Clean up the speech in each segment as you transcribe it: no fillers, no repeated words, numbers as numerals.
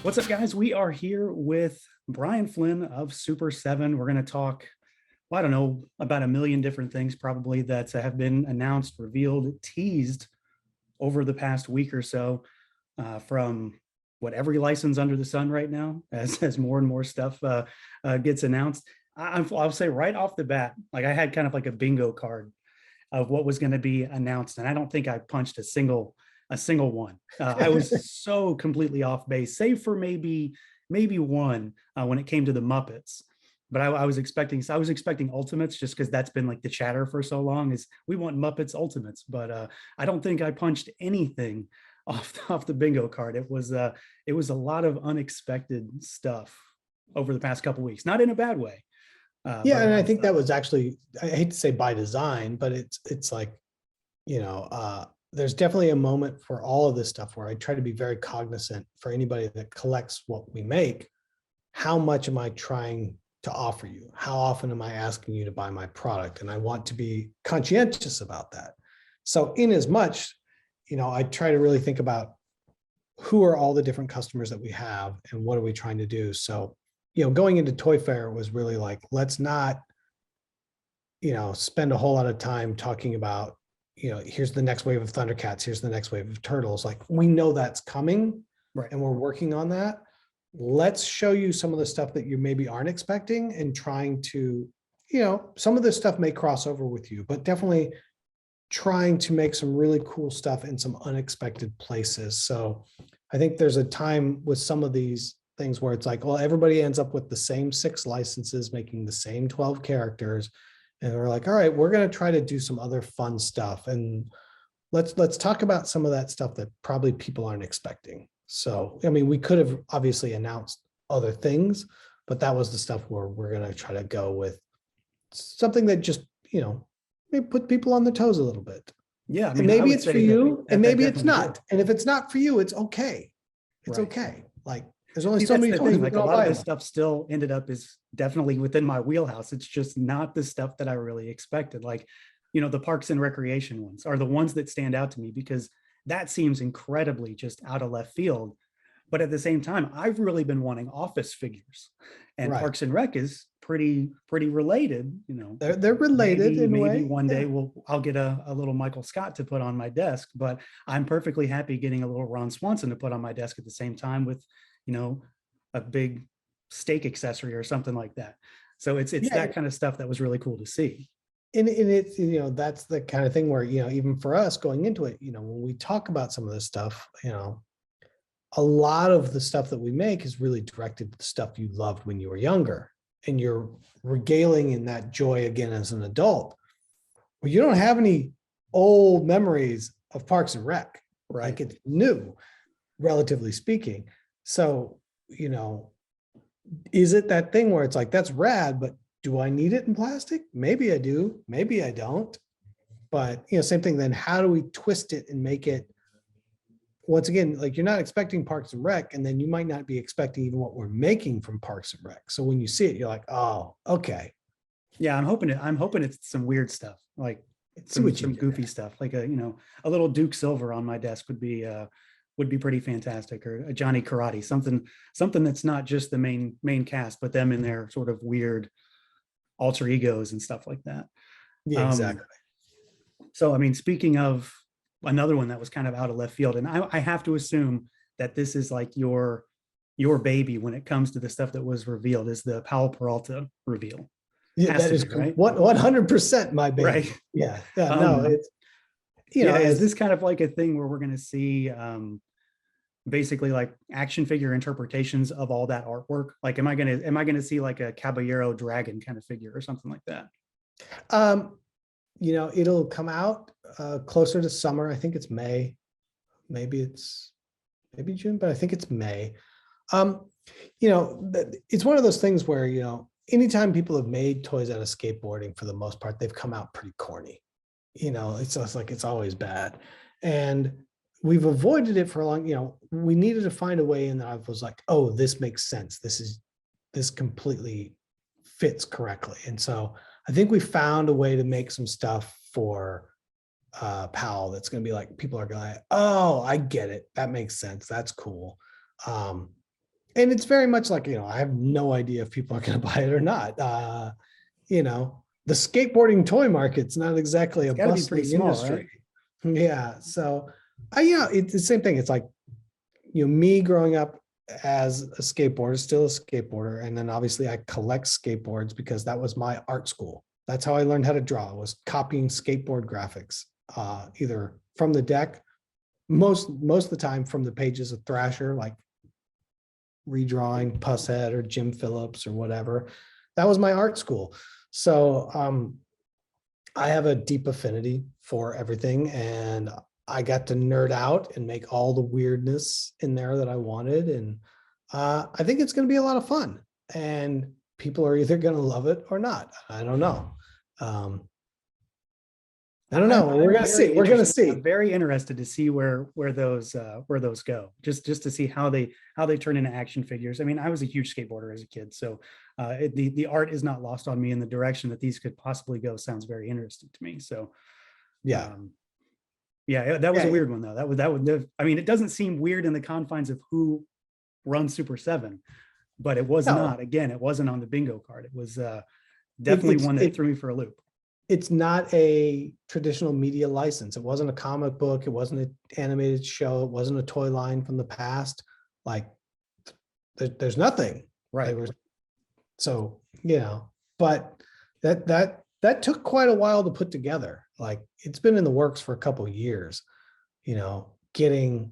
What's up, guys? We are here with Brian Flynn of Super7. We're going to talk, well, I don't know, about a million different things probably that have been announced, revealed, teased over the past week or so, from what every license under the sun right now, as more and more stuff gets announced. I'll say right off the bat, like I had kind of like a bingo card of what was going to be announced, and I don't think I punched a single one. I was so completely off base, save for maybe one when it came to the Muppets. But I was expecting Ultimates, just because that's been like the chatter for so long, is we want Muppets Ultimates. But I don't think I punched anything off the bingo card. It was a lot of unexpected stuff over the past couple of weeks, not in a bad way. Yeah, and I think that was actually, I hate to say by design, but it's like, there's definitely a moment for all of this stuff where I try to be very cognizant for anybody that collects what we make. How much am I trying to offer you? How often am I asking you to buy my product? And I want to be conscientious about that. So in as much, I try to really think about who are all the different customers that we have and what are we trying to do. So, going into Toy Fair was really like, let's not, spend a whole lot of time talking about, here's the next wave of Thundercats, here's the next wave of Turtles. Like, we know that's coming, right, and we're working on that. Let's show you some of the stuff that you maybe aren't expecting, and trying to, some of this stuff may cross over with you, but definitely trying to make some really cool stuff in some unexpected places. So I think there's a time with some of these things where it's like, well, everybody ends up with the same 6 licenses, making the same 12 characters. And we're like, all right, we're going to try to do some other fun stuff. And let's talk about some of that stuff that probably people aren't expecting. So, I mean, we could have obviously announced other things, but that was the stuff where we're going to try to go with something that just, maybe put people on their toes a little bit. Yeah. I mean, and maybe it's for you, and maybe it's not. Did. And if it's not for you, it's okay. It's okay. Like, there's only so many things. Like, a lot of this stuff still ended up is definitely within my wheelhouse. It's just not the stuff that I really expected. Like, the Parks and Recreation ones are the ones that stand out to me, because that seems incredibly just out of left field. But at the same time, I've really been wanting Office figures, and right. Parks and Rec is pretty related. They're related. Maybe one day I'll get a little Michael Scott to put on my desk, but I'm perfectly happy getting a little Ron Swanson to put on my desk at the same time with, a big steak accessory or something like that. So it's that kind of stuff that was really cool to see. And it's, that's the kind of thing where, even for us going into it, when we talk about some of this stuff, a lot of the stuff that we make is really directed to the stuff you loved when you were younger, and you're regaling in that joy again as an adult. Well, you don't have any old memories of Parks and Rec, right? Like, it's new, relatively speaking. So, is it that thing where it's like, that's rad, but do I need it in plastic? Maybe I do, maybe I don't. But, same thing then, how do we twist it and make it, once again, like, you're not expecting Parks and Rec, and then you might not be expecting even what we're making from Parks and Rec. So when you see it, you're like, oh, okay. Yeah, I'm hoping it's some weird stuff, like some goofy stuff, like a little Duke Silver on my desk would be pretty fantastic, or a Johnny Karate, something that's not just the main cast, but them in their sort of weird alter egos and stuff like that. Yeah, exactly. So, I mean, speaking of another one that was kind of out of left field, and I have to assume that this is like your baby when it comes to the stuff that was revealed, is the Powell Peralta reveal. Yeah, that is right. 100% my baby. Right. Yeah. No, it's, is this kind of like a thing where we're going to see basically like action figure interpretations of all that artwork? Like, am I going to see like a Caballero dragon kind of figure or something like that? It'll come out closer to summer. I think it's May. Maybe June, but I think it's May. It's one of those things where, anytime people have made toys out of skateboarding, for the most part, they've come out pretty corny. It's just like, it's always bad. And we've avoided it for a long, we needed to find a way, and I was like, oh, this makes sense. This completely fits correctly. And so I think we found a way to make some stuff for Powell that's going to be like, people are going, oh, I get it. That makes sense. That's cool. and it's very much like, I have no idea if people are going to buy it or not. The skateboarding toy market's not exactly a It's got to be pretty bustling small, industry. right? Yeah. So it's the same thing. It's like, me growing up as a skateboarder, still a skateboarder. And then obviously I collect skateboards because that was my art school. That's how I learned how to draw, was copying skateboard graphics, either from the deck, most of the time from the pages of Thrasher, like redrawing Pusshead or Jim Phillips or whatever. That was my art school. So I have a deep affinity for everything, and I got to nerd out and make all the weirdness in there that I wanted. And I think it's going to be a lot of fun, and people are either going to love it or not. I don't know. I don't know. We're going to see. We're going to see. I'm very interested to see where those go. Just to see how they turn into action figures. I mean, I was a huge skateboarder as a kid, so the art is not lost on me, and the direction that these could possibly go sounds very interesting to me. So, yeah. Yeah, that was a weird one though. That would. I mean, it doesn't seem weird in the confines of who runs Super 7, but it was not. Again, it wasn't on the bingo card. It was definitely one that threw me for a loop. It's not a traditional media license. It wasn't a comic book. It wasn't an animated show. It wasn't a toy line from the past. Like, there's nothing. Right. So, but that took quite a while to put together. Like, it's been in the works for a couple of years, getting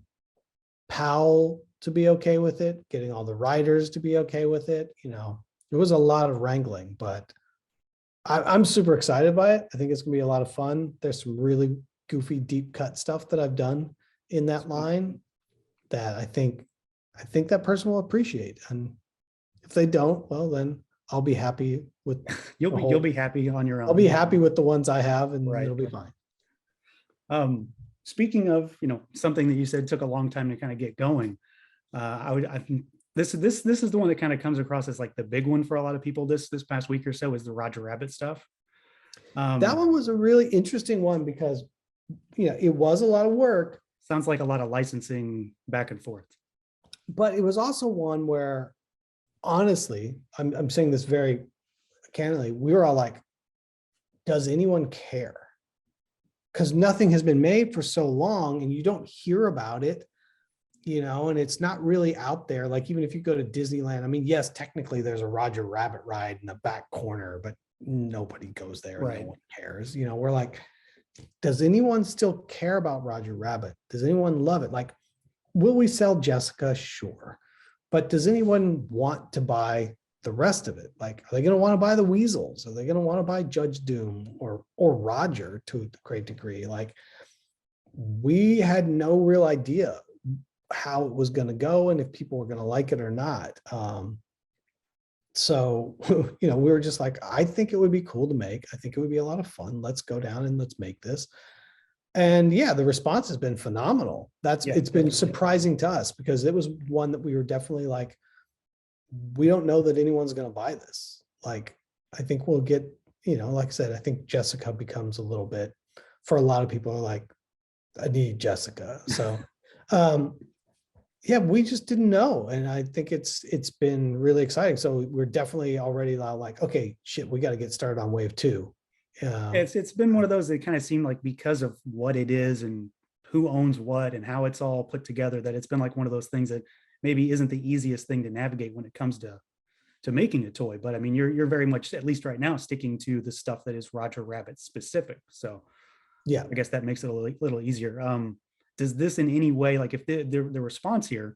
Powell to be okay with it, getting all the writers to be okay with it. It was a lot of wrangling, but I'm super excited by it. I think it's gonna be a lot of fun. There's some really goofy, deep cut stuff that I've done in that line that I think that person will appreciate. And if they don't, well, then I'll be happy with. You'll be happy on your own. I'll be happy with the ones I have, and right. It'll be fine. Speaking of, something that you said took a long time to kind of get going. I think this is the one that kind of comes across as like the big one for a lot of people this past week or so, is the Roger Rabbit stuff. That one was a really interesting one because, it was a lot of work. Sounds like a lot of licensing back and forth. But it was also one where, honestly, I'm saying this very candidly, we were all like, does anyone care? Because nothing has been made for so long and you don't hear about it. And it's not really out there. Like, even if you go to Disneyland, I mean, yes, technically there's a Roger Rabbit ride in the back corner, but nobody goes there. Right. No one cares. We're like, does anyone still care about Roger Rabbit? Does anyone love it? Like, will we sell Jessica? Sure. But does anyone want to buy the rest of it? Like, are they going to want to buy the Weasels? Are they going to want to buy Judge Doom or Roger to a great degree? Like, we had no real idea how it was going to go and if people were going to like it or not. So, we were just like, I think it would be cool to make. I think it would be a lot of fun. Let's go down and let's make this. And yeah, the response has been phenomenal. It's been surprising to us because it was one that we were definitely like, we don't know that anyone's going to buy this. Like, I think we'll get, like I said, I think Jessica becomes a little bit, for a lot of people, are like, I need Jessica. So, yeah, we just didn't know. And I think it's been really exciting. So we're definitely already like, okay, shit, we got to get started on wave 2. It's been one of those that kind of seemed like, because of what it is and who owns what and how it's all put together, that it's been like one of those things that maybe isn't the easiest thing to navigate when it comes to making a toy. But I mean, you're very much, at least right now, sticking to the stuff that is Roger Rabbit specific. So yeah, I guess that makes it a little easier. Does this in any way, like, if the response here,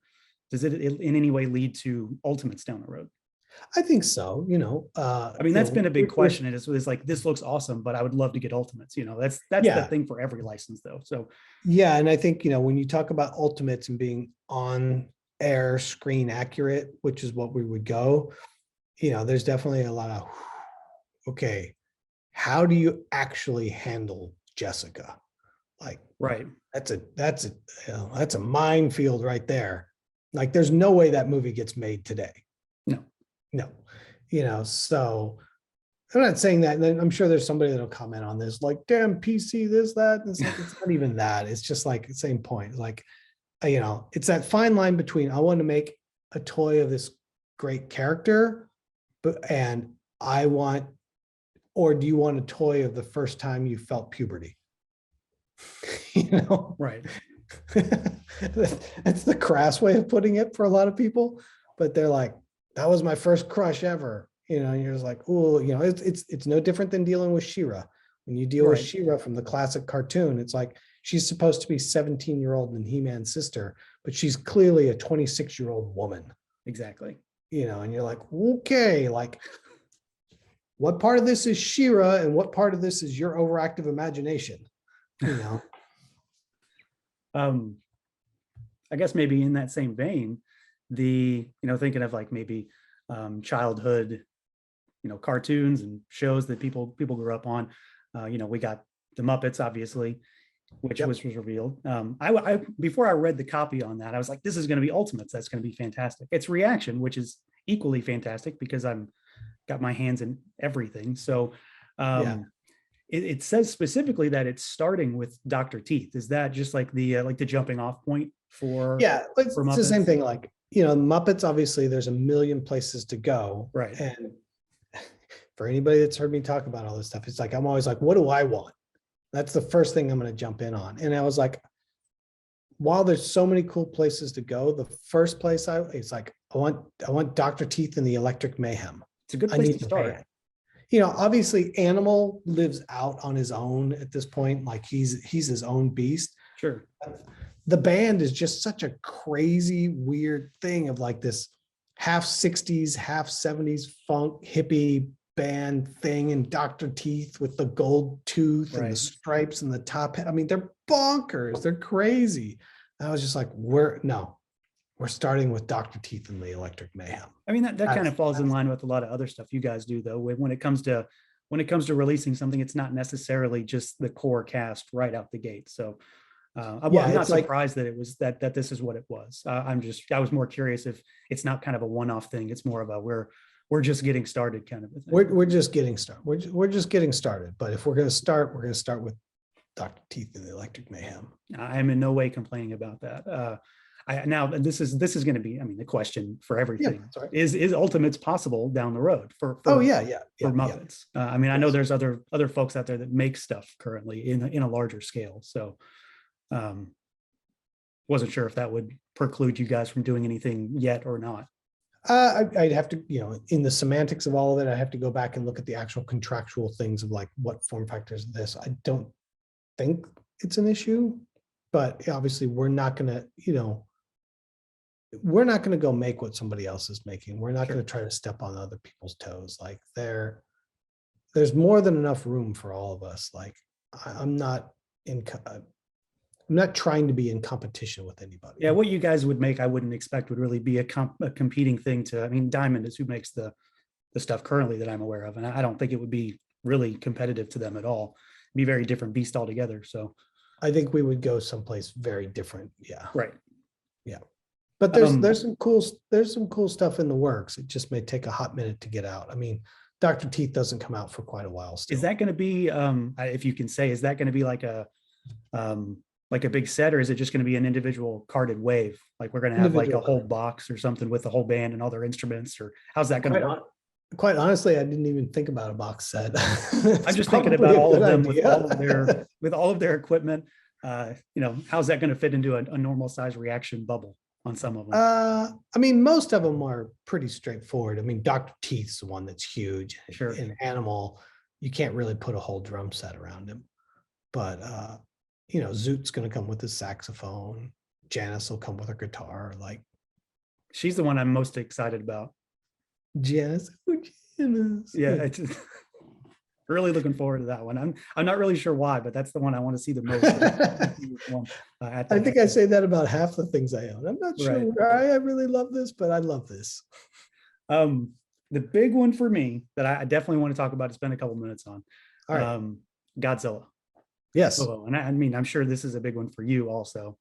does it in any way lead to Ultimates down the road? I think so. I mean, that's been a big question. It's like, this looks awesome, but I would love to get Ultimates. That's the thing for every license, though. So yeah, and I think when you talk about Ultimates and being on air screen accurate, which is what we would go, there's definitely a lot of, okay, how do you actually handle Jessica? Like, right, that's a minefield right there. Like, there's no way that movie gets made today. No, so I'm not saying that. And then I'm sure there's somebody that'll comment on this, like, damn PC, this, that. And it's like, it's not even that. It's just like the same point. Like, it's that fine line between, I want to make a toy of this great character, and I want, or do you want a toy of the first time you felt puberty? Right. That's the crass way of putting it for a lot of people, but they're like, that was my first crush ever. And you're just like, oh, it's no different than dealing with She-Ra. When you deal with She-Ra from the classic cartoon, it's like she's supposed to be 17-year-old and He-Man's sister, but she's clearly a 26-year-old woman. Exactly. And you're like, okay, like what part of this is She-Ra and what part of this is your overactive imagination? I guess maybe in that same vein, thinking of like maybe childhood, cartoons and shows that people grew up on. We got the Muppets, obviously, which was revealed. I before I read the copy on that, I was like, this is going to be Ultimates. That's going to be fantastic. It's ReAction, which is equally fantastic because I'm got my hands in everything. So it says specifically that it's starting with Dr. Teeth. Is that just like the jumping off point for? Yeah, it's the same thing. Like, Muppets, obviously there's a million places to go. Right. And for anybody that's heard me talk about all this stuff, it's like, I'm always like, what do I want? That's the first thing I'm going to jump in on. And I was like, while there's so many cool places to go, the first place it's like, I want Dr. Teeth and the Electric Mayhem. It's a good place to start. Obviously Animal lives out on his own at this point. Like he's his own beast. Sure. The band is just such a crazy, weird thing of like this half 60s, half 70s funk hippie band thing, and Dr. Teeth with the gold tooth and the stripes and the top hat. I mean, they're bonkers. They're crazy. And I was just like, we're starting with Dr. Teeth and the Electric Mayhem. I mean, that kind of falls in line with a lot of other stuff you guys do, though. When it comes to releasing something, it's not necessarily just the core cast right out the gate. So I'm not surprised that it was that this is what it was. I was more curious if it's not kind of a one-off thing. It's more of a we're just getting started kind of a thing. We're just getting started. We're just getting started. But if we're going to start, we're going to start with Dr. Teeth and the Electric Mayhem. I'm in no way complaining about that. Now this is going to be, the question for everything is Ultimates possible down the road for Muppets? I know there's other folks out there that make stuff currently in a larger scale. So wasn't sure if that would preclude you guys from doing anything yet or not. I'd have to, in the semantics of all of it, I have to go back and look at the actual contractual things of like what form factors of this. I don't think it's an issue, but obviously we're not going to go make what somebody else is making. We're not going to try to step on other people's toes. Like there's more than enough room for all of us. Like I'm not trying to be in competition with anybody. Yeah, what you guys would make, I wouldn't expect would really be a competing thing to. Diamond is who makes the stuff currently that I'm aware of, and I don't think it would be really competitive to them at all. It'd be a very different beast altogether. So I think we would go someplace very different. Yeah. Right. Yeah. But there's some cool stuff in the works. It just may take a hot minute to get out. Dr. Teeth doesn't come out for quite a while still. Is that going to be, if you can say, is that going to be like a big set, or is it just going to be an individual carded wave? Like we're going to have like a whole box or something with the whole band and all their instruments, or how's that going to work? Quite honestly, I didn't even think about a box set. I'm just thinking about all of them with all of their equipment. How's that going to fit into a normal size ReAction bubble on some of them? Most of them are pretty straightforward. Dr. Teeth's the one that's huge. Sure. In Animal, you can't really put a whole drum set around him. But Zoot's going to come with his saxophone. Janice will come with her guitar. Like, she's the one I'm most excited about. Janice. Yeah, it's really looking forward to that one. I'm not really sure why, but that's the one I want to see the most. I think I say that about half the things I own. I'm not sure why I really love this, but I love this. The big one for me that I definitely want to talk about to spend a couple minutes on. All right. Godzilla. Yes. And I'm sure this is a big one for you also.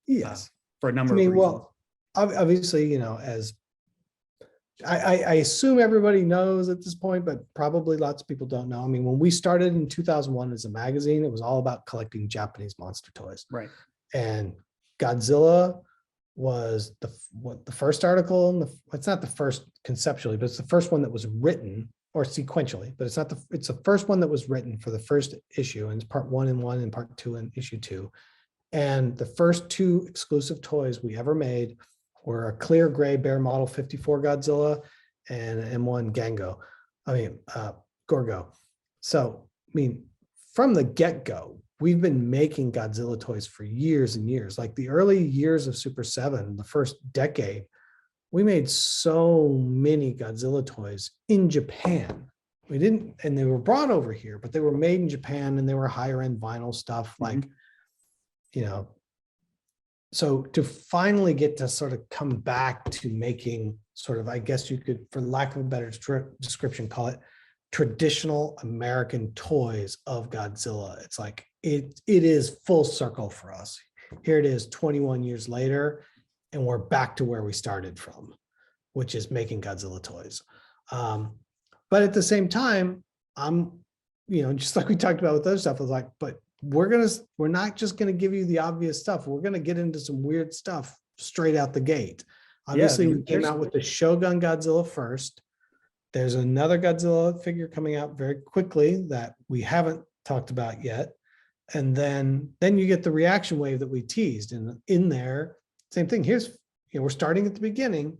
Yes. For a number of reasons. Well, obviously, as I assume everybody knows at this point, but probably lots of people don't know. When we started in 2001 as a magazine, it was all about collecting Japanese monster toys. Right. And Godzilla was the first article, and it's not the first conceptually, but it's the first one that was written, or sequentially, but it's the first one that was written for the first issue, and it's part 1 and 1 and part 2 and issue 2. And the first 2 exclusive toys we ever made were a clear gray Bear Model 54 Godzilla and an M1 Gorgo. So, I mean, from the get-go, we've been making Godzilla toys for years and years. Like the early years of Super 7, the first decade, we made so many Godzilla toys in Japan. We didn't, and they were brought over here, but they were made in Japan, and they were higher end vinyl stuff. Like, you know, so to finally get to sort of come back to making sort of, I guess you could, for lack of a better description, call it traditional American toys of Godzilla. It's like, it is full circle for us. Here it is 21 years later, and we're back to where we started from, which is making Godzilla toys. But at the same time, I'm, you know, just like we talked about with other stuff, I was like, but we're not just gonna give you the obvious stuff. We're gonna get into some weird stuff straight out the gate. Obviously, we came out with the Shogun Godzilla first. There's another Godzilla figure coming out very quickly that we haven't talked about yet. And then you get the ReAction wave that we teased, and in there, same thing. Here's, you know, we're starting at the beginning.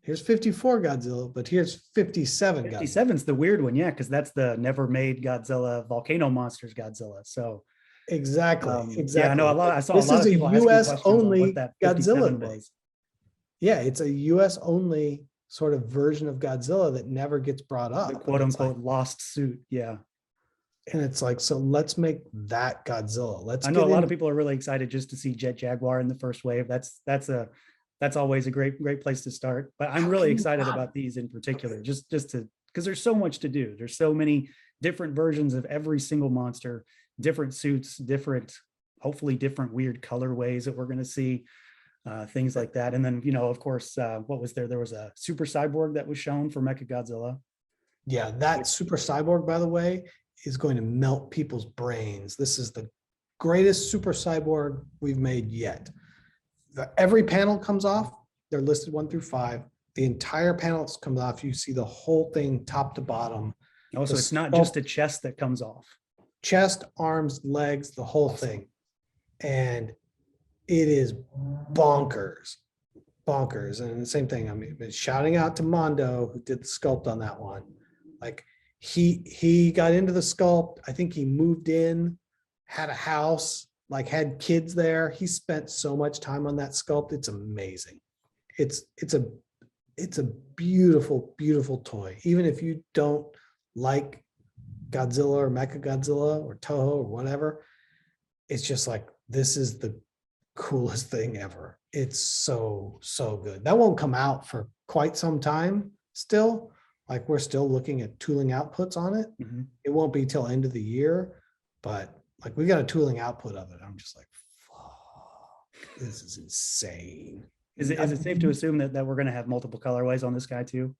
Here's 54 Godzilla, but here's 57 Godzilla. 57's the weird one, yeah, because that's the never made Godzilla, Volcano Monsters Godzilla. So exactly. Yeah, I know a lot. I saw this a lot is of people a US only that Godzilla was. Yeah, it's a US only sort of version of Godzilla that never gets brought up. The quote unquote lost suit. Yeah. And it's like, so let's make that Godzilla. I know a lot of people are really excited just to see Jet Jaguar in the first wave. That's always a great place to start. But I'm really excited about these in particular, just to, because there's so much to do. There's so many different versions of every single monster, different suits, hopefully different weird colorways that we're going to see, things like that. And then, you know, of course, what was there? There was a Super Cyborg that was shown for Mechagodzilla. Yeah, that Super Cyborg, by the way, is going to melt people's brains. This is the greatest Super Cyborg we've made yet. Every panel comes off. They're listed 1 through 5. The entire panel comes off. You see the whole thing top to bottom. Oh, so it's not just a chest that comes off. Chest, arms, legs, the whole thing. And it is bonkers. And the same thing, I mean, shouting out to Mondo, who did the sculpt on that one. Like, he got into the sculpt. I think he moved in, had a house, like had kids there. He spent so much time on that sculpt. It's amazing. It's a beautiful, beautiful toy. Even if you don't like Godzilla or Mechagodzilla or Toho or whatever, it's just like, this is the coolest thing ever. It's so good. That won't come out for quite some time still. Like, we're still looking at tooling outputs on it. It won't be till end of the year, but like, we got a tooling output of it. I'm just like, fuck, this is insane. Is it safe to assume that we're going to have multiple colorways on this guy too?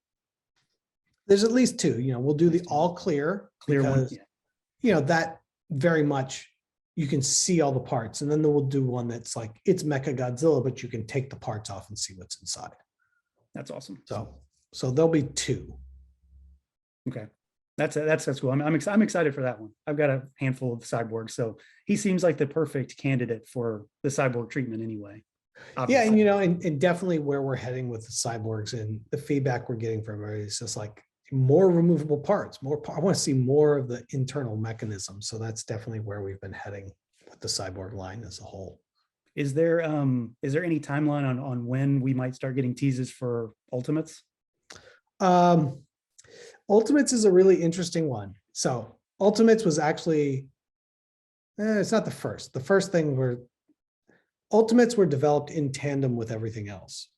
There's at least 2. You know, we'll do the all clear because, one, yeah. You know, that very much you can see all the parts, and then we'll do one that's like, it's Mechagodzilla, but you can take the parts off and see what's inside. That's awesome. So there'll be 2. Okay, that's cool. I'm excited for that one. I've got a handful of cyborgs, so he seems like the perfect candidate for the cyborg treatment anyway. Obviously. Yeah, and you know, and definitely where we're heading with the cyborgs and the feedback we're getting from everybody is just like more removable parts, I want to see more of the internal mechanism. So that's definitely where we've been heading with the cyborg line as a whole. Is there any timeline on when we might start getting teases for Ultimates? Ultimates is a really interesting one. So Ultimates was actually, it's not the first. The first thing Ultimates were developed in tandem with everything else.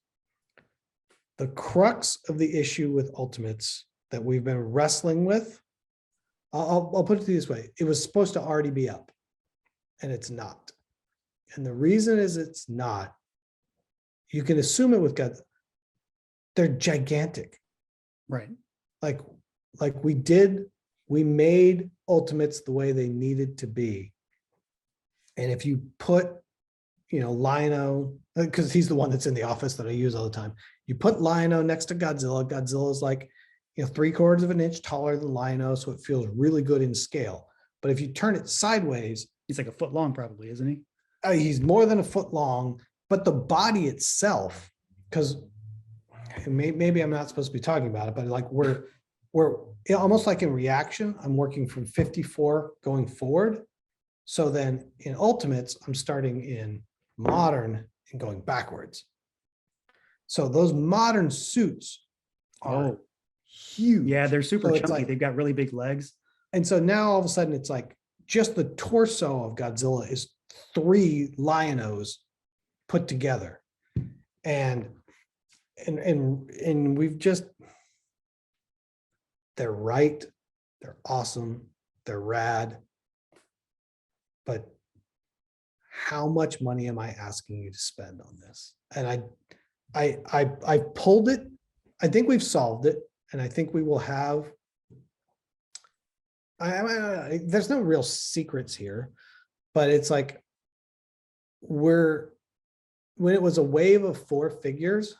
The crux of the issue with Ultimates that we've been wrestling with, I'll put it this way. It was supposed to already be up, and it's not. And the reason is it's not. You can assume it with God. They're gigantic. Right. Like we made Ultimates the way they needed to be. And if you put Lion-O, because he's the one that's in the office that I use all the time. You put Lion-O next to Godzilla. Godzilla is like, 3/4 of an inch taller than Lion-O, so it feels really good in scale. But if you turn it sideways, He's like a foot long, probably, isn't he? he's more than a foot long, but the body itself, because maybe I'm not supposed to be talking about it, but like we're almost like in ReAction, I'm working from 54 going forward. So then in Ultimates, I'm starting in modern and going backwards. So those modern suits are huge. Yeah, they're super So chunky. like, They've got really big legs. and so now all of a sudden it's like just the torso of Godzilla is 3 Lion-Os put together. And we've just, they're right, they're awesome, they're rad. But how much money am I asking you to spend on this? And I pulled it. I think we've solved it, and I think we will have. There's no real secrets here, but it's like when it was a wave of 4 figures,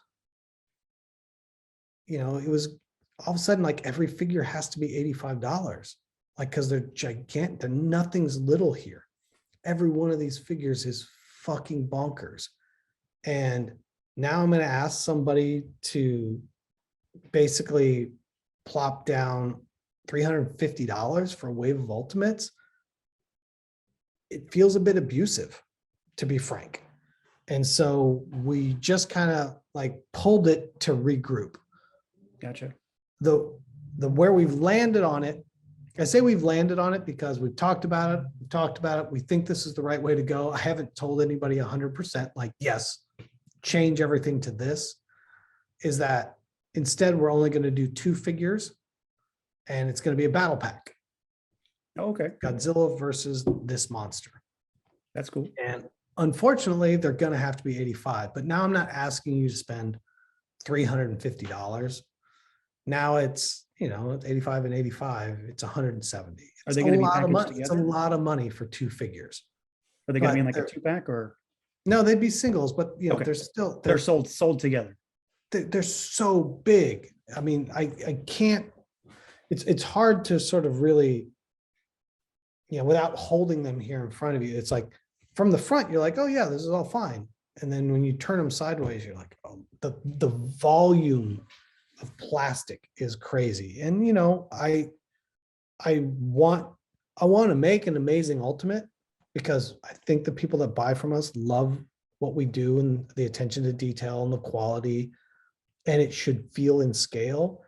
it was all of a sudden like every figure has to be $85, like because they're gigantic. They're nothing's little here. Every one of these figures is fucking bonkers. And now I'm going to ask somebody to basically plop down $350 for a wave of Ultimates. It feels a bit abusive, to be frank. And so we just kind of like pulled it to regroup. Gotcha. The where we've landed on it, I say we've landed on it because we've talked about it. We think this is the right way to go. I haven't told anybody 100%, like, yes, change everything to this. Is that instead we're only going to do 2 figures and it's going to be a battle pack. Okay. Godzilla versus this monster. That's cool. And unfortunately, they're going to have to be 85. But now I'm not asking you to spend $350. Now it's, it's 85 and 85. It's 170. Are they going to be packaged together? It's a together? lot of money for 2 figures. Are they going to be in like a 2-pack or? No, they'd be singles, but Okay. they're sold together. They're so big. I mean, I can't. It's hard to sort of really, without holding them here in front of you. It's like from the front, you're like, oh yeah, this is all fine. And then when you turn them sideways, you're like, oh, the volume of plastic is crazy. And I want to make an amazing Ultimate because I think the people that buy from us love what we do and the attention to detail and the quality, and it should feel in scale.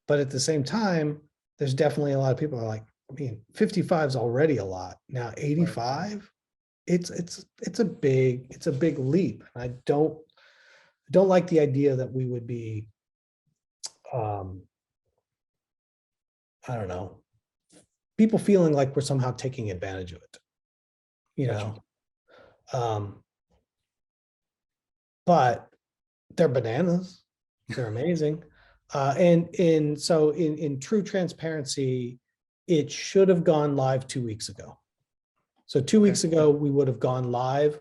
But at the same time, there's definitely a lot of people that are like, 55 is already a lot. Now 85, it's a big leap. And I don't like the idea that we would be I don't know, people feeling like we're somehow taking advantage of it, but they're bananas. They're amazing. And so in true transparency, it should have gone live 2 weeks ago. So 2 weeks ago, we would have gone live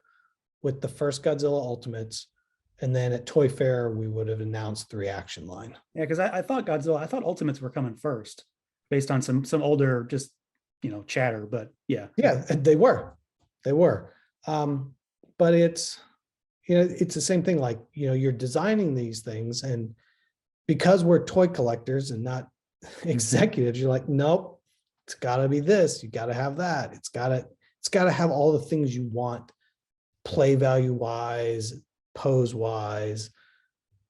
with the first Godzilla Ultimates. And then at Toy Fair, we would have announced the ReAction line. Yeah, because I thought Ultimates were coming first based on some older just chatter, but yeah. Yeah, they were. But it's it's the same thing, like you're designing these things, and because we're toy collectors and not executives, you're like, nope, it's gotta be this, you gotta have that, it's gotta have all the things you want, play value wise, pose wise,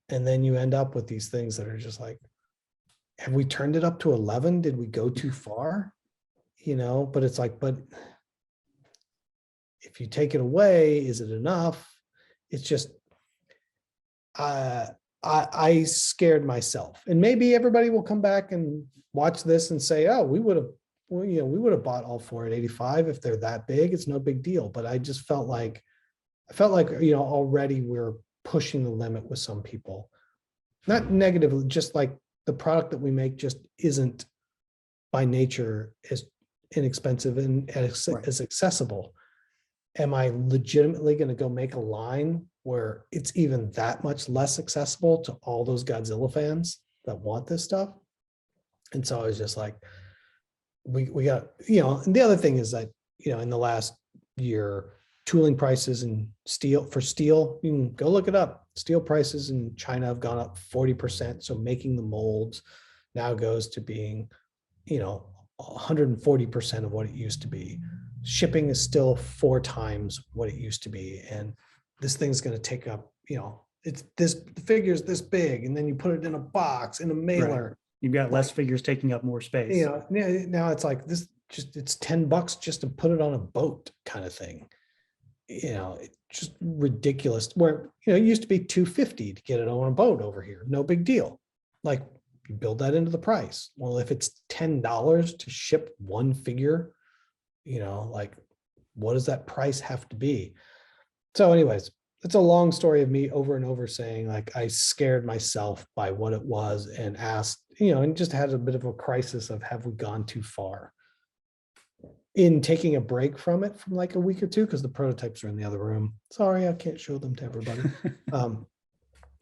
and then you end up with these things that are just like, have we turned it up to 11? Did we go too far? But it's like, but if you take it away, is it enough? It's just, I scared myself, and maybe everybody will come back and watch this and say, oh, we would have bought all 4 at 85 if they're that big. It's no big deal. But I just felt like already we're pushing the limit with some people, not negatively, just like the product that we make just isn't by nature as inexpensive and as accessible. am I legitimately going to go make a line where it's even that much less accessible to all those Godzilla fans that want this stuff? And so I was just like, we got, and the other thing is that, in the last year, tooling prices and steel, you can go look it up. Steel prices in China have gone up 40%. So making the molds now goes to being, 140% of what it used to be. Shipping is still 4 times what it used to be. And this thing's going to take up, it's this, the figure's this big, and then you put it in a box, in a mailer. Right. You've got less figures taking up more space. Now it's like this, it's $10 just to put it on a boat kind of thing. It's just ridiculous. Where, it used to be $250 to get it on a boat over here. No big deal. Like, you build that into the price. Well, if it's $10 to ship one figure, like, what does that price have to be? So anyways, it's a long story of me over and over saying, like, I scared myself by what it was and asked, and just had a bit of a crisis of, have we gone too far in taking a break from it from like a week or two? Because the prototypes are in the other room. Sorry, I can't show them to everybody.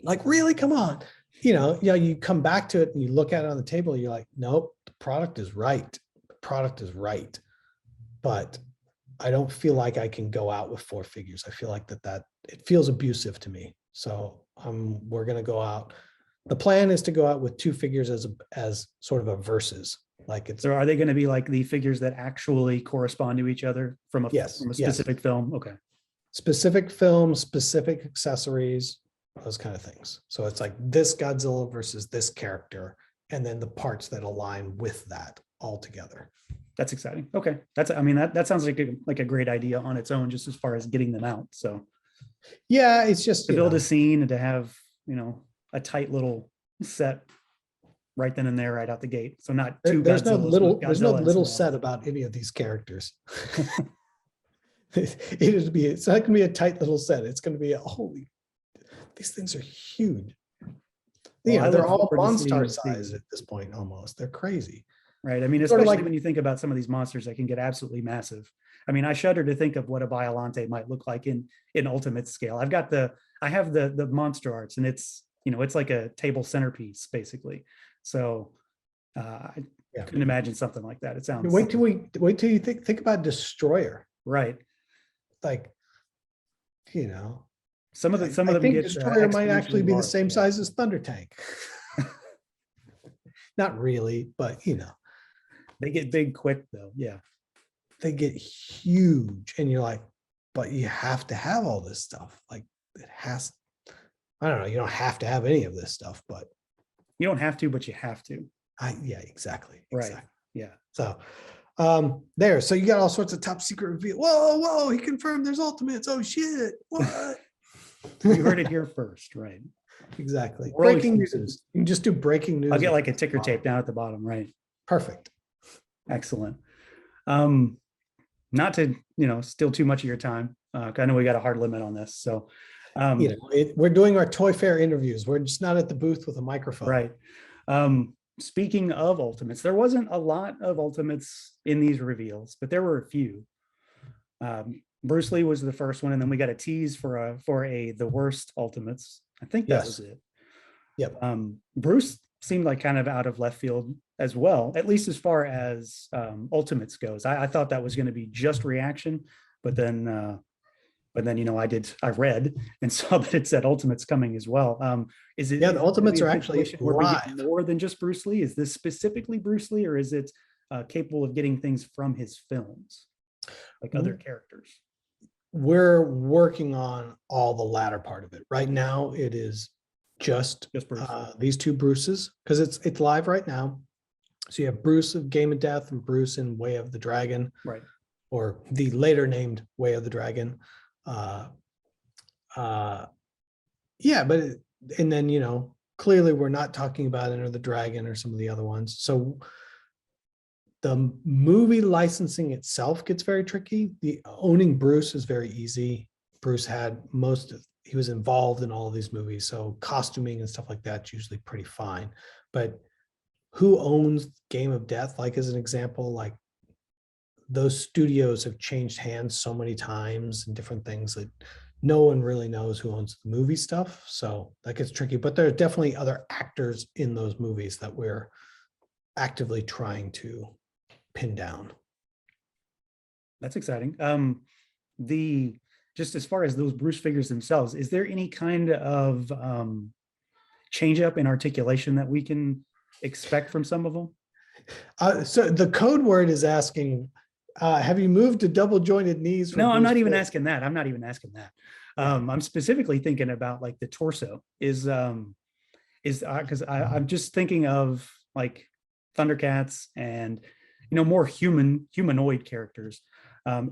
Like, really, come on. You come back to it and you look at it on the table, you're like, nope, the product is right. The product is right. But I don't feel like I can go out with 4 figures. I feel like that it feels abusive to me. So we're going to go out. The plan is to go out with 2 figures as sort of a versus. Like, it's. So are they going to be like the figures that actually correspond to each other from a specific film? Okay. Specific film, specific accessories, those kind of things. So it's like this Godzilla versus this character, and then the parts that align with that all together. That's exciting. Okay. That sounds like a great idea on its own, just as far as getting them out. So yeah, it's just to build a scene and to have, a tight little set right then and there, right out the gate. So not two. There's no little set about any of these characters. It's not going to be a tight little set. It's going to be these things are huge. They're all monster size at this point almost. They're crazy. Right. I mean, especially when you think about some of these monsters that can get absolutely massive. I mean, I shudder to think of what a Biollante might look like in Ultimate scale. I have the monster arts, and it's like a table centerpiece basically. So I couldn't imagine something like that. It sounds. Wait till you think about Destroyer. Right. Like, some of them. I think Destroyer might actually be the same size as Thunder Tank. Not really, but they get big quick though. Yeah, they get huge, and you're like, but you have to have all this stuff. Like, it has. I don't know. You don't have to have any of this stuff, but you don't have to, but you have to. Yeah, exactly. Right. Exactly. Yeah. So so you got all sorts of top secret reveal. Whoa, he confirmed there's ultimates. Oh shit. What? You heard it here first, right? Exactly. Breaking news. You can just do breaking news. I'll get like a ticker tape down at the bottom, right? Perfect. Excellent. Not to, steal too much of your time. I know we got a hard limit on this. So we're doing our Toy Fair interviews. We're just not at the booth with a microphone. Right. Speaking of Ultimates, there wasn't a lot of Ultimates in these reveals, but there were a few. Bruce Lee was the first one, and then we got a tease for the worst Ultimates. I think that was it. Yep. Bruce seemed like kind of out of left field as well, at least as far as Ultimates goes. I thought that was going to be just ReAction, but then I read and saw that it said Ultimates coming as well. Is it? Yeah, the Ultimates are actually live. More than just Bruce Lee. Is this specifically Bruce Lee, or is it capable of getting things from his films, like other characters? We're working on all the latter part of it. Right now, it is just Bruce. These 2 Bruces, because it's live right now. So you have Bruce of Game of Death and Bruce in Way of the Dragon, right? Or the later named Way of the Dragon. And then clearly we're not talking about Enter the Dragon or some of the other ones. So the movie licensing itself gets very tricky. The owning Bruce is very easy. Bruce he was involved in all of these movies, so costuming and stuff like that's usually pretty fine. But who owns Game of Death? Like, as an example, like those studios have changed hands so many times and different things that no one really knows who owns the movie stuff. So that gets tricky, but there are definitely other actors in those movies that we're actively trying to pin down. That's exciting. The just as far as those Bruce figures themselves, is there any kind of change up in articulation that we can expect from some of them? So the code word is asking, have you moved to double jointed knees? No, I'm not even asking that. I'm not even asking that. I'm specifically thinking about like the torso is because I'm just thinking of like Thundercats and more humanoid characters.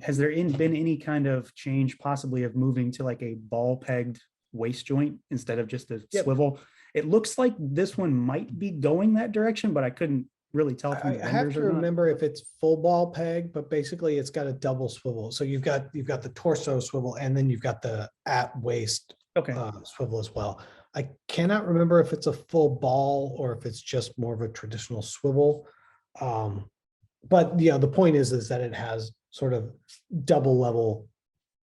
Has there been any kind of change possibly of moving to like a ball pegged waist joint instead of just a swivel? It looks like this one might be going that direction, but I couldn't really tell from the I have to or not. remember if it's full ball peg, but basically it's got a double swivel. So you've got the torso swivel, and then you've got the at waist swivel as well. I cannot remember if it's a full ball or if it's just more of a traditional swivel. But the point is that it has sort of double level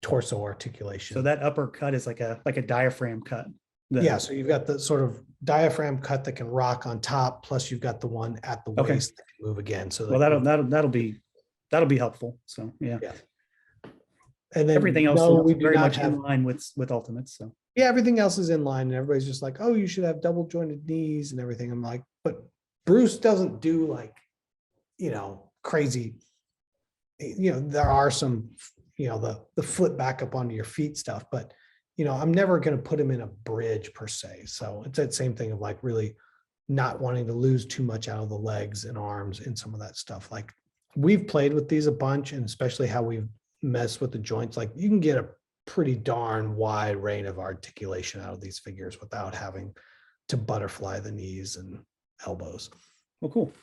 torso articulation. So that upper cut is like a diaphragm cut. Yeah, so you've got the sort of diaphragm cut that can rock on top, plus you've got the one at the waist that can move again. So that'll be helpful. So yeah. And then everything else is very much in line with Ultimates. So yeah, everything else is in line, and everybody's just like, oh, you should have double jointed knees and everything. I'm like, but Bruce doesn't do like, crazy. There are some, the flip back up onto your feet stuff, but I'm never going to put him in a bridge per se. So it's that same thing of like really not wanting to lose too much out of the legs and arms and some of that stuff. Like we've played with these a bunch, and especially how we've messed with the joints. Like you can get a pretty darn wide range of articulation out of these figures without having to butterfly the knees and elbows. Well, cool.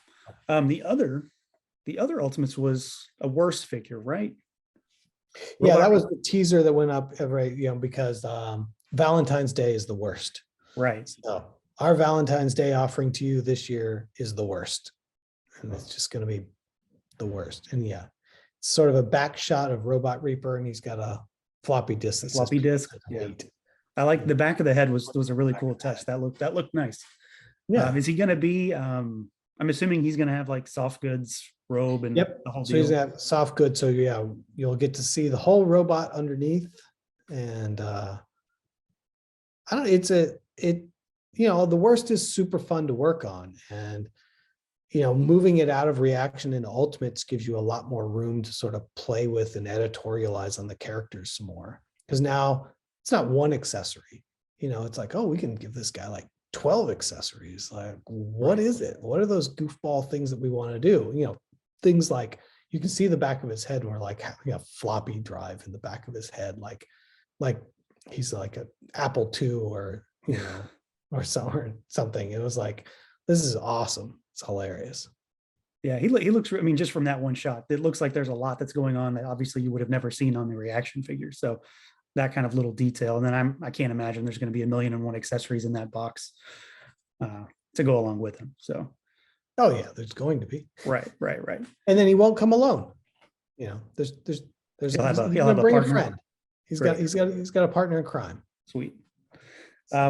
The other Ultimates was a worse figure, right? Yeah, that was the teaser that went up because Valentine's Day is the worst. Right. So our Valentine's Day offering to you this year is the worst. And it's just going to be the worst. And yeah, it's sort of a back shot of Robot Reaper, and he's got a floppy disk. Yeah. I like the back of the head was a really cool touch. That looked nice. Yeah. Is he going to be, I'm assuming he's going to have like soft goods robe and the whole deal. So he's gonna have soft goods. So yeah, you'll get to see the whole robot underneath. And I don't know, the worst is super fun to work on. And moving it out of ReAction into Ultimates gives you a lot more room to sort of play with and editorialize on the characters some more. Because now it's not one accessory. It's like, oh, we can give this guy like 12 accessories. Like, what is it? What are those goofball things that we want to do? Things like you can see the back of his head, and we're like having a floppy drive in the back of his head, like he's like an Apple II or or something. It was like, this is awesome. It's hilarious. Yeah, he looks. I mean, just from that one shot, it looks like there's a lot that's going on that obviously you would have never seen on the ReAction figure. So that kind of little detail, and then I can't imagine there's going to be 1,000,001 accessories in that box to go along with him. So. Oh yeah, there's going to be. Right. And then he won't come alone. There's he'll have a friend. He's got a partner in crime. Sweet.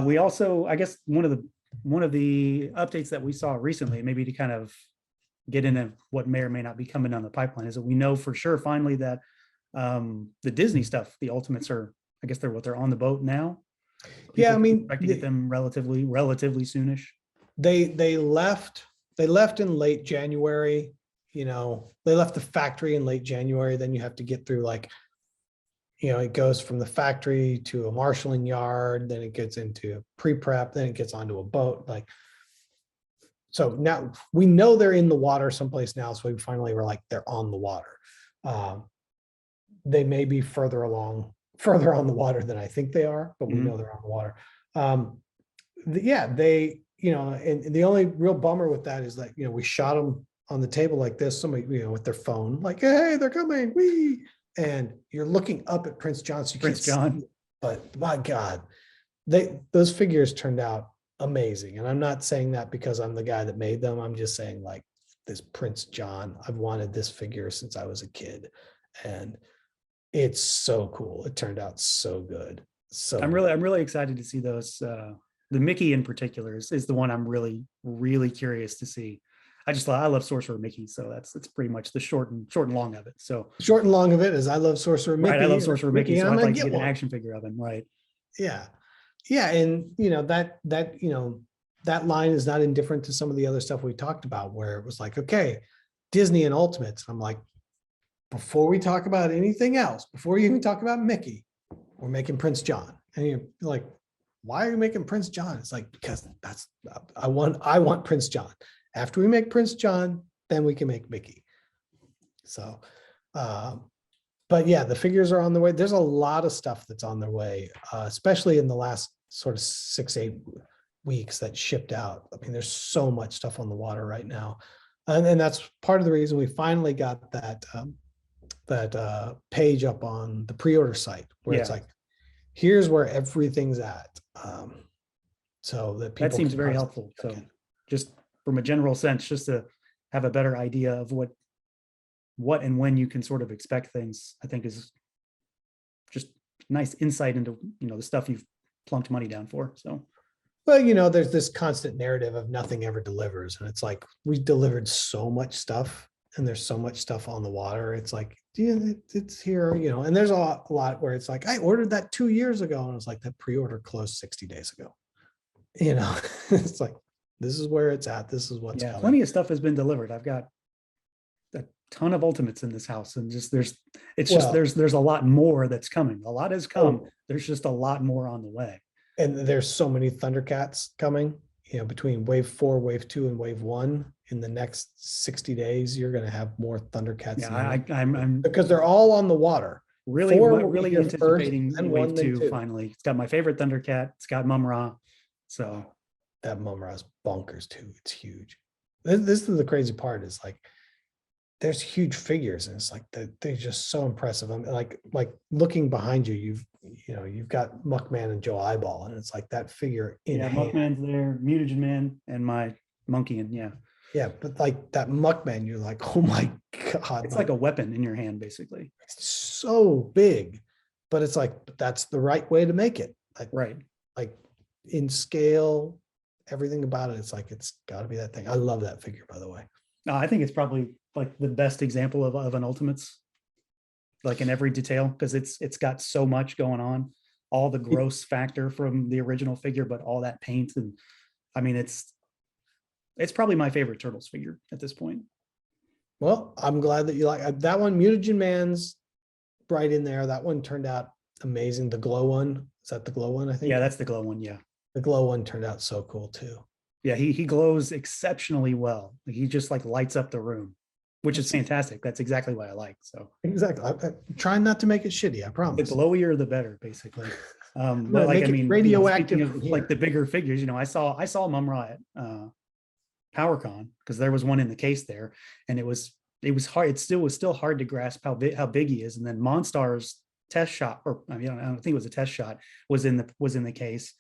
We also, I guess one of the updates that we saw recently, maybe to kind of get into what may or may not be coming down the pipeline, is that we know for sure finally that the Disney stuff, the Ultimates are, I guess they're on the boat now. Yeah, I mean, expect to get them relatively soonish. They left in late January. They left the factory in late January. Then you have to get through it goes from the factory to a marshaling yard, then it gets into pre-prep, then it gets onto a boat. So now we know they're in the water someplace now. So we finally were like, they're on the water. They may be further on the water than I think they are, but we know they're on the water. And the only real bummer with that is that, we shot them on the table like this, somebody, with their phone, like, hey, they're coming, wee. And you're looking up at Prince John. So Prince John. But my God, those figures turned out amazing. And I'm not saying that because I'm the guy that made them. I'm just saying this Prince John. I've wanted this figure since I was a kid, and it's so cool. It turned out so good. So I'm really excited to see those. The Mickey in particular is the one I'm really curious to see. I love Sorcerer Mickey, so that's pretty much the short and long of it. So short and long of it is I love Sorcerer Mickey. Right, I love Sorcerer Mickey, so I'd like to get an one. action figure of him. Right. Yeah. Yeah. And that line is not indifferent to some of the other stuff we talked about, where it was like, okay, Disney and Ultimates. I'm like, before we talk about anything else, before you even talk about Mickey, we're making Prince John. And you're like, why are you making Prince John? It's like, because I want Prince John. After we make Prince John, then we can make Mickey. So, but yeah, the figures are on the way. There's a lot of stuff that's on their way, especially in the last sort of 6-8 weeks that shipped out. I mean, there's so much stuff on the water right now. And that's part of the reason we finally got that page up on the pre-order site where it's like, here's where everything's at. So that people that seems very helpful. So just from a general sense, just to have a better idea of what and when you can sort of expect things, I think is just nice insight into, the stuff you've plunked money down for. So, well, there's this constant narrative of nothing ever delivers. And it's like, we delivered so much stuff and there's so much stuff on the water. It's like, it's here, and there's a lot where it's like, I ordered that 2 years ago. And it was like, that pre-order closed 60 days ago. It's like, this is where it's at. This is what's coming. Plenty of stuff has been delivered. I've got a ton of Ultimates in this house, and there's a lot more that's coming. A lot has come. There's just a lot more on the way. And there's so many Thundercats coming, between wave 4, wave 2, and wave 1 in the next 60 days, you're going to have more Thundercats. Yeah, I'm because they're all on the water. Really anticipating wave 2 finally. It's got my favorite Thundercat. It's got Mum-Ra. So that Mum-Ra is bonkers too. It's huge. This is the crazy part, is like, there's huge figures, and it's like they're just so impressive. I'm like looking behind you, you've got Muckman and Joe Eyeball, and it's like that figure in hand. Muckman's there, Mutagen Man, and my monkey, and yeah, but like that Muckman, you're like, oh my god, it's like a weapon in your hand, basically. It's so big, but it's like, that's the right way to make it. Like in scale, everything about it, it's like, it's got to be that thing. I love that figure, by the way. No, I think it's probably like the best example of an Ultimates, like in every detail, because it's got so much going on, all the gross factor from the original figure, but all that paint. And I mean, it's probably my favorite Turtles figure at this point. Well, I'm glad that you like that one. Mutagen Man's right in there. That one turned out amazing. The glow one, is that the glow one? I think. Yeah, that's the glow one. Yeah. The glow one turned out so cool too. Yeah, he glows exceptionally well. He just like lights up the room, which is fantastic. That's exactly what I like. So exactly. I'm trying not to make it shitty. I promise. The glowier, the better, basically. But like, I mean, radioactive. Like the bigger figures, I saw Mum-Ra at PowerCon, because there was one in the case there, and it was hard. It was still hard to grasp how big he is. And then Monstar's test shot, or I don't think it was a test shot, was in the case,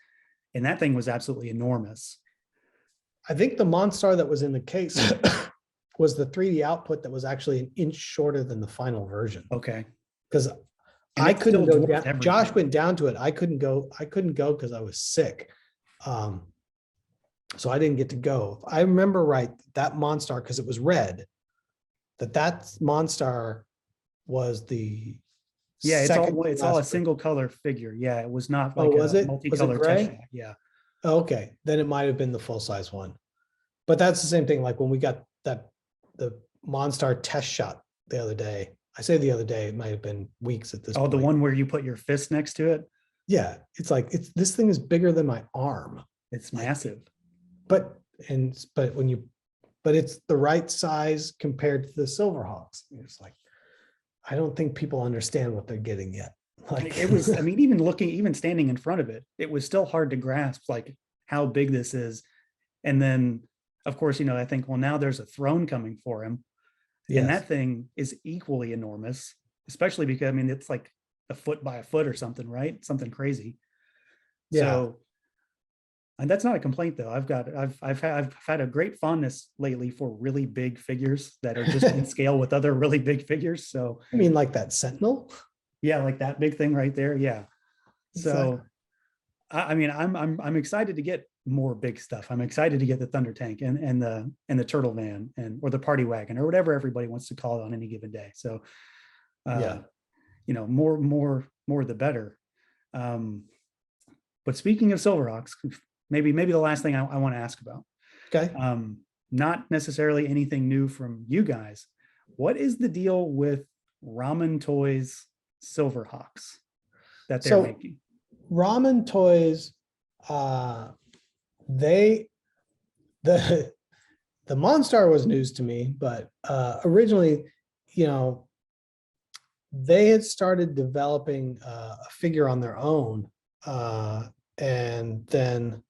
and that thing was absolutely enormous. I think the Monstar that was in the case was the 3D output that was actually an inch shorter than the final version. Okay. Because I couldn't go down. Josh went down to it. I couldn't go because I was sick. So I didn't get to go. If I remember right, that Monstar, because it was red, that Monstar was the it's all a single color figure. Yeah, it was not like was a it? multicolor Was it test shot. Yeah. Okay, then it might have been the full size one, but that's the same thing. Like when we got the Monstar test shot the other day. I say the other day, it might have been weeks at this point. Oh, the one where you put your fist next to it. Yeah, it's like this thing is bigger than my arm. It's massive. But it's the right size compared to the Silverhawks. It's like, I don't think people understand what they're getting yet. Like it was, I mean, even standing in front of it, it was still hard to grasp like how big this is. And then of course, I think, well, now there's a throne coming for him. Yes. And that thing is equally enormous, especially because, I mean, it's like a foot by a foot or something, right? Something crazy. Yeah. So And that's not a complaint though. I've had a great fondness lately for really big figures that are just in scale with other really big figures. So I mean, like that Sentinel. yeah, like that big thing right there. Yeah. Exactly. So I mean, I'm excited to get more big stuff. I'm excited to get the Thunder Tank and the Turtle Van or the Party Wagon or whatever everybody wants to call it on any given day. So Yeah. you know, more the better. But speaking of Silverhawks, maybe the last thing I want to ask about. Okay. Not necessarily anything new from you guys. What is the deal with Ramen Toys Silverhawks that they're making? Ramen Toys, the Monstar was news to me, but originally, you know, they had started developing a figure on their own, and then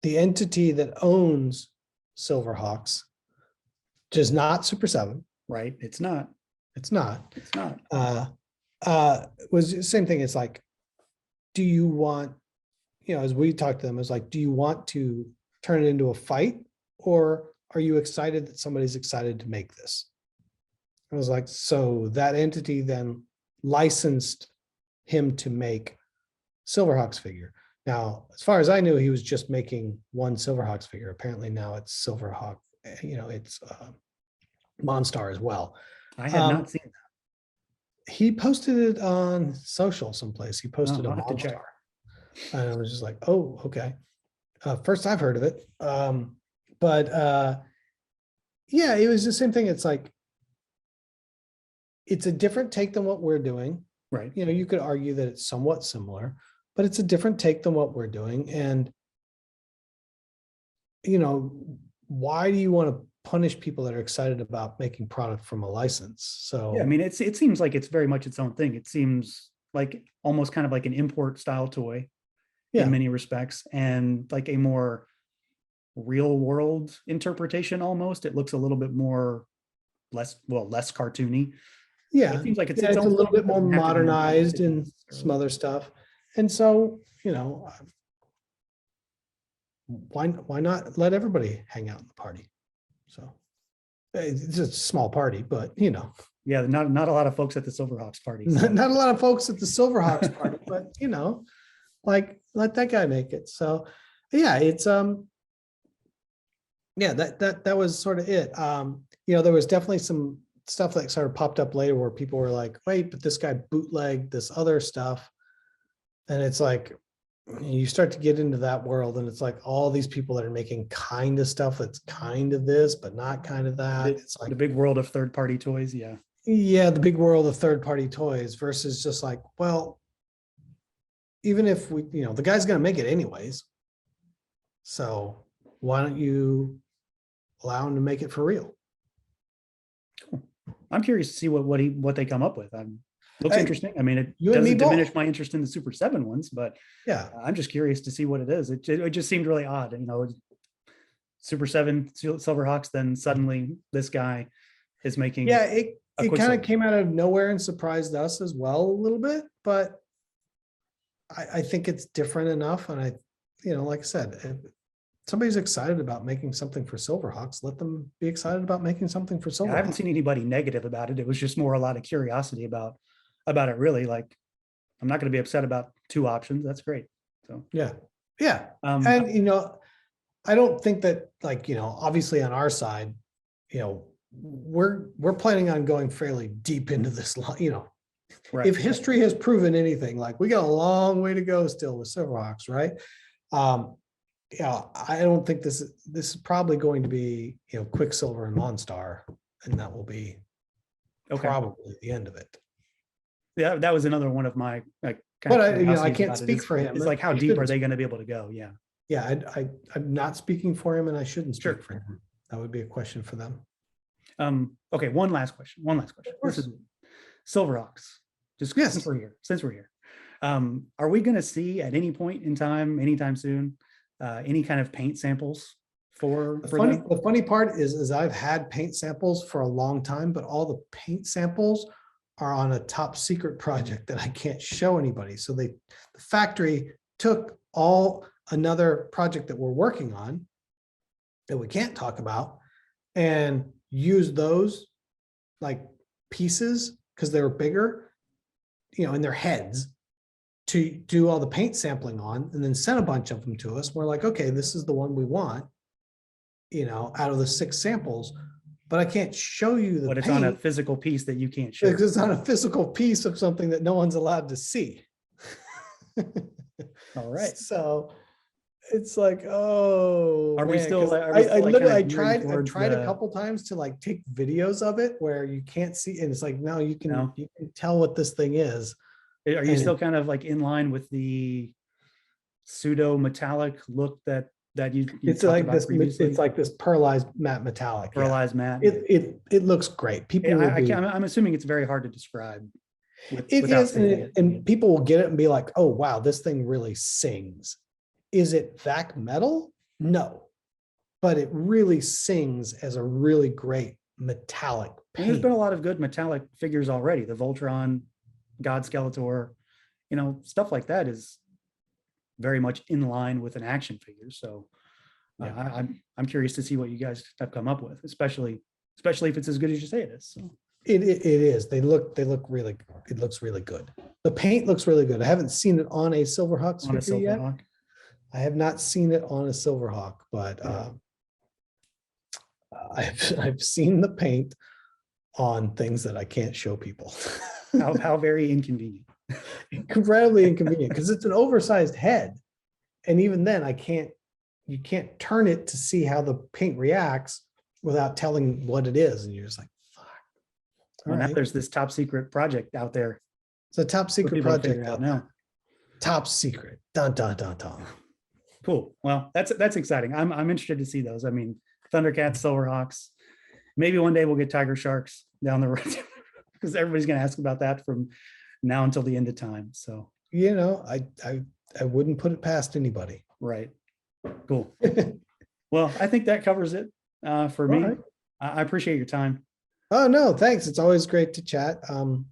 the entity that owns Silverhawks, which is not Super7. Right? It's not. It's not. It's not. Was the same thing. It's like, do you want, you know, as we talked to them, it's like, do you want to turn it into a fight, or are you excited that somebody's excited to make this? I was like, so that entity then licensed him to make Silverhawks figure. Now, as far as I knew, he was just making one Silverhawks figure. Apparently now it's Silverhawk, you know, it's Monstar as well. I had not seen that. He posted it on social someplace. He posted a I'll have to check. Monstar. And I was just like, oh, okay. First I've heard of it. But yeah, it was the same thing. It's like, it's a different take than what we're doing. Right. You know, you could argue that it's somewhat similar, but it's a different take than what we're doing. And, you know, why do you want to punish people that are excited about making product from a license? So yeah, I mean, it seems like it's very much its own thing. It seems like almost kind of like an import style toy in many respects, and like a more real world interpretation almost. It looks a little bit more less cartoony. Yeah, it seems like it's a little bit more modernized and some other stuff. And so, you know, why not let everybody hang out in the party? So it's a small party, but you know. Yeah, not a lot of folks at the Silverhawks party. So. Not a lot of folks at the Silverhawks party, but you know, like let that guy make it. So yeah, it's yeah, that was sort of it. You know, there was definitely some stuff that sort of popped up later where people were like, wait, but this guy bootlegged this other stuff. And it's like, you start to get into that world, and it's like all these people that are making kind of stuff that's kind of this, but not kind of that. It's like the big world of third-party toys. Yeah. Yeah, the big world of third-party toys versus just like, well, even if we, you know, the guy's going to make it anyways. So why don't you allow him to make it for real? Cool. I'm curious to see what they come up with. Looks interesting. I mean, it you and doesn't me diminish both. my interest in the Super 7 ones, but Yeah, I'm just curious to see what it is. It just seemed really odd, you know, Super 7 Silverhawks, then suddenly this guy is making. Yeah, it kind of came out of nowhere and surprised us as well a little bit, but I think it's different enough. And I, you know, like I said, if somebody's excited about making something for Silverhawks, let them be excited about making something for Silverhawks. I haven't seen anybody negative about it. It was just more a lot of curiosity about it, really. Like, I'm not going to be upset about two options. That's great. So yeah. And you know, I don't think that, like, you know, obviously on our side, you know, we're planning on going fairly deep into this, you know, right. If history has proven anything, like, we got a long way to go still with Silverhawks, right? Yeah, I don't think this is probably going to be, you know, Quicksilver and Monstar, and that will be probably the end of it. Yeah, that was another one of my like. But I can't speak for him. It's like, how deep are they going to be able to go? Yeah. Yeah, I'm not speaking for him, and I shouldn't speak for him. That would be a question for them. Okay, one last question. This is Silverhawks. Just since we're here, are we going to see at any point in time, anytime soon, any kind of paint samples for them? The funny part is I've had paint samples for a long time, but all the paint samples are on a top secret project that I can't show anybody. So the factory took all another project that we're working on that we can't talk about and use those like pieces because they were bigger, in their heads to do all the paint sampling on, and then send a bunch of them to us. We're like, okay, this is the one we want, out of the 6 samples, but I can't show you the But it's paint on a physical piece that you can't show. because it's on a physical piece of something that no one's allowed to see. All right. So it's like, oh, Are we man, still 'cause like, are we still, I like, literally, I kind of gearing tried towards a the- couple times to like take videos of it where you can't see, and it's like, no, you can, No. you can tell what this thing is. Are you and- still kind of like in line with the pseudo metallic look that you It's talked like about this, previously? it's like this pearlized matte metallic. Yeah. Pearlized matte. It looks great. People will be, I'm assuming it's very hard to describe. it without is, seeing it. and people will get it and be like, oh, wow, this thing really sings. Is it vac metal? No, but it really sings as a really great metallic And there's paint. been a lot of good metallic figures already. The Voltron, God Skeletor, stuff like that is very much in line with an action figure. So Yeah. I'm curious to see what you guys have come up with, especially if it's as good as you say it is. So. It is. They look really, it looks really good. The paint looks really good. I haven't seen it on a Silverhawks On a figure yet. Silverhawk. I have not seen it on a Silverhawk, but Yeah. I've seen the paint on things that I can't show people. How very inconvenient. Incredibly inconvenient because it's an oversized head. And even then you can't turn it to see how the paint reacts without telling what it is. And you're just like, fuck. All Well, now right. there's this top secret project out there. It's a top for secret people to figure project out out now. there. Top secret. Dun, dun, dun, dun. Cool. Well, that's exciting. I'm interested to see those. I mean, Thundercats, Silverhawks. Maybe one day we'll get Tiger Sharks down the road because everybody's going to ask about that from now until the end of time. So, I wouldn't put it past anybody. right. Cool. Well, I think that covers it for me. All right. I appreciate your time. Oh no, thanks. It's always great to chat. And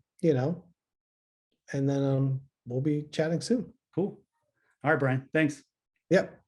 then we'll be chatting soon. Cool. All right, Brian. Thanks. Yep.